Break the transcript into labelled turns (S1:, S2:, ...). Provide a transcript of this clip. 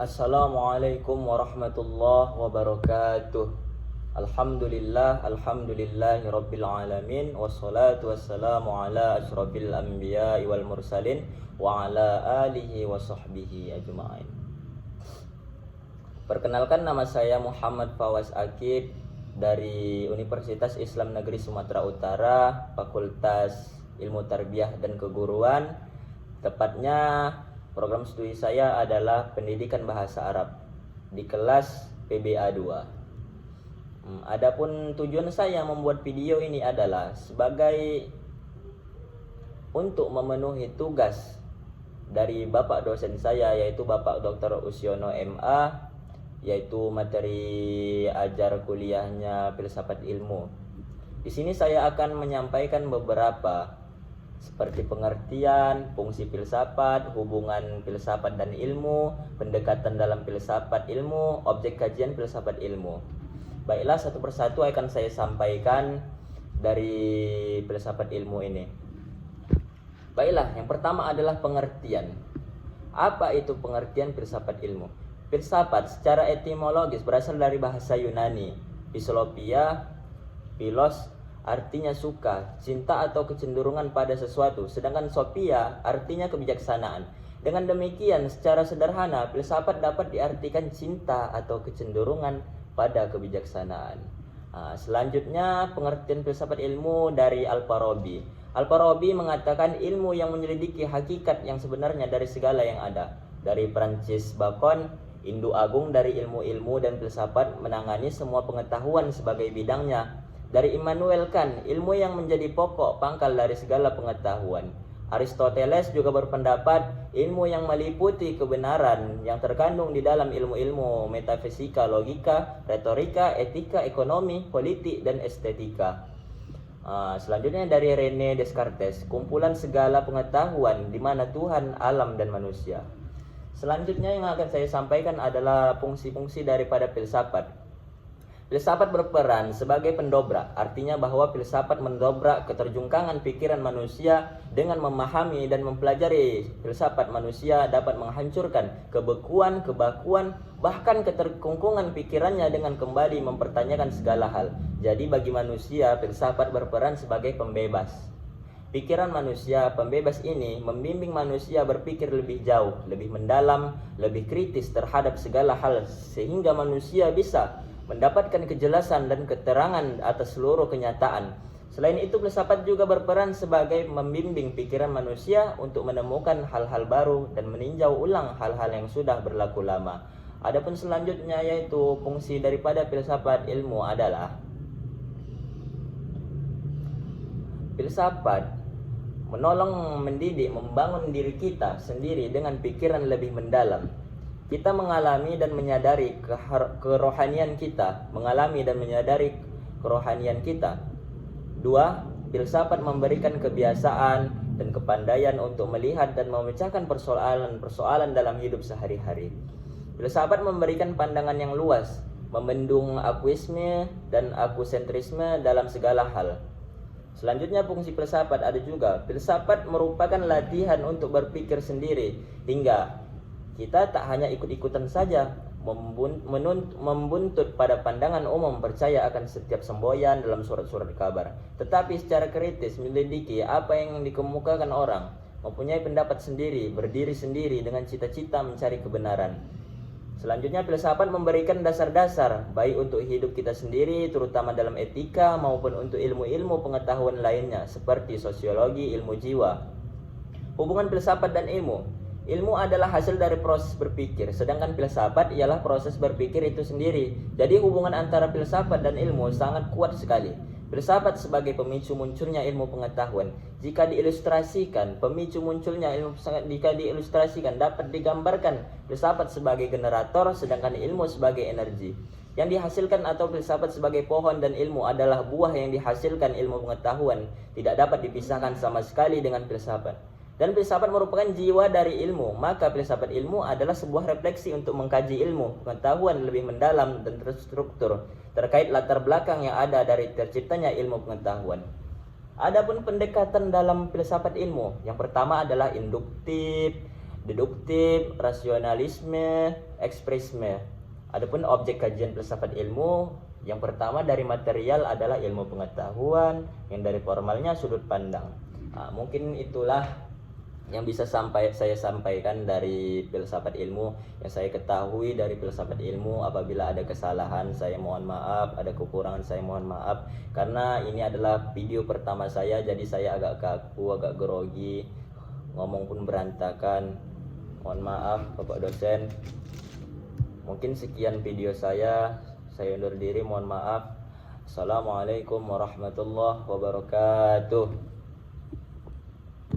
S1: Assalamualaikum warahmatullahi wabarakatuh. Alhamdulillahi rabbil alamin. Wassalatu wassalamu ala asyrafil anbiya'i wal mursalin wa ala alihi wa sahbihi ajma'in. Perkenalkan, nama saya Muhammad Fawaz Akib dari Universitas Islam Negeri Sumatera Utara, Fakultas Ilmu Tarbiyah dan Keguruan. Tepatnya program studi saya adalah Pendidikan Bahasa Arab di kelas PBA 2. Adapun tujuan saya membuat video ini adalah sebagai untuk memenuhi tugas dari Bapak dosen saya, yaitu Bapak Dr. Usyono MA, yaitu materi ajar kuliahnya filsafat ilmu. Di sini saya akan menyampaikan beberapa seperti pengertian, fungsi filsafat, hubungan filsafat dan ilmu, pendekatan dalam filsafat ilmu, objek kajian filsafat ilmu. Baiklah, satu persatu akan saya sampaikan dari filsafat ilmu ini. Baiklah, yang pertama adalah pengertian. Apa itu pengertian filsafat ilmu? Filsafat secara etimologis berasal dari bahasa Yunani, philosophia, philos artinya suka, cinta atau kecenderungan pada sesuatu, sedangkan sophia artinya kebijaksanaan. Dengan demikian, secara sederhana, filsafat dapat diartikan cinta atau kecenderungan pada kebijaksanaan. Selanjutnya, pengertian filsafat ilmu dari Al-Farabi. Al-Farabi mengatakan ilmu yang menyelidiki hakikat yang sebenarnya dari segala yang ada. Dari Francis Bacon, induk agung dari ilmu-ilmu dan filsafat, menangani semua pengetahuan sebagai bidangnya. Dari Immanuel Kant, ilmu yang menjadi pokok pangkal dari segala pengetahuan. Aristoteles juga berpendapat ilmu yang meliputi kebenaran yang terkandung di dalam ilmu-ilmu metafisika, logika, retorika, etika, ekonomi, politik, dan estetika. Selanjutnya dari René Descartes, kumpulan segala pengetahuan di mana Tuhan, alam, dan manusia. Selanjutnya yang akan saya sampaikan adalah fungsi-fungsi daripada filsafat. Filsafat berperan sebagai pendobrak, artinya bahwa filsafat mendobrak keterjungkangan pikiran manusia. Dengan memahami dan mempelajari filsafat, manusia dapat menghancurkan kebekuan, kebakuan, bahkan keterkungkungan pikirannya dengan kembali mempertanyakan segala hal. Jadi bagi manusia, filsafat berperan sebagai pembebas. Pikiran manusia pembebas ini membimbing manusia berpikir lebih jauh, lebih mendalam, lebih kritis terhadap segala hal, sehingga manusia bisa mendapatkan kejelasan dan keterangan atas seluruh kenyataan. Selain itu, filsafat juga berperan sebagai membimbing pikiran manusia untuk menemukan hal-hal baru dan meninjau ulang hal-hal yang sudah berlaku lama. Adapun selanjutnya, yaitu fungsi daripada filsafat ilmu adalah filsafat menolong mendidik, membangun diri kita sendiri dengan pikiran lebih mendalam. Kita mengalami dan menyadari kerohanian kita, Dua, filsafat memberikan kebiasaan dan kepandaian untuk melihat dan memecahkan persoalan-persoalan dalam hidup sehari-hari. Filsafat memberikan pandangan yang luas, membendung akuisme dan akusentrisme dalam segala hal. Selanjutnya, fungsi filsafat ada juga. Filsafat merupakan latihan untuk berpikir sendiri, hingga kita tak hanya ikut-ikutan saja membuntut pada pandangan umum, percaya akan setiap semboyan dalam surat-surat kabar, tetapi secara kritis menyelidiki apa yang dikemukakan orang, mempunyai pendapat sendiri, berdiri sendiri dengan cita-cita mencari kebenaran. Selanjutnya, filsafat memberikan dasar-dasar baik untuk hidup kita sendiri, terutama dalam etika, maupun untuk ilmu-ilmu pengetahuan lainnya seperti sosiologi, ilmu jiwa. Hubungan filsafat dan ilmu. Ilmu adalah hasil dari proses berpikir, sedangkan filsafat ialah proses berpikir itu sendiri. Jadi hubungan antara filsafat dan ilmu sangat kuat sekali. Filsafat sebagai pemicu munculnya ilmu pengetahuan. Jika diilustrasikan, dapat digambarkan filsafat sebagai generator, sedangkan ilmu sebagai energi. Yang dihasilkan atau filsafat sebagai pohon dan ilmu adalah buah yang dihasilkan ilmu pengetahuan. Tidak dapat dipisahkan sama sekali dengan filsafat. Dan filsafat merupakan jiwa dari ilmu, maka filsafat ilmu adalah sebuah refleksi untuk mengkaji ilmu, pengetahuan lebih mendalam dan terstruktur terkait latar belakang yang ada dari terciptanya ilmu pengetahuan. Adapun pendekatan dalam filsafat ilmu, yang pertama adalah induktif, deduktif, rasionalisme, ekspresme. Adapun objek kajian filsafat ilmu, yang pertama dari material adalah ilmu pengetahuan, yang dari formalnya sudut pandang. Mungkin itulah yang bisa saya sampaikan dari filsafat ilmu. Yang saya ketahui dari filsafat ilmu, apabila ada kesalahan saya mohon maaf, ada kekurangan saya mohon maaf, karena ini adalah video pertama saya, jadi saya agak kaku, agak grogi, ngomong pun berantakan. Mohon maaf Bapak dosen. Mungkin sekian video saya undur diri, mohon maaf. Assalamualaikum warahmatullahi wabarakatuh.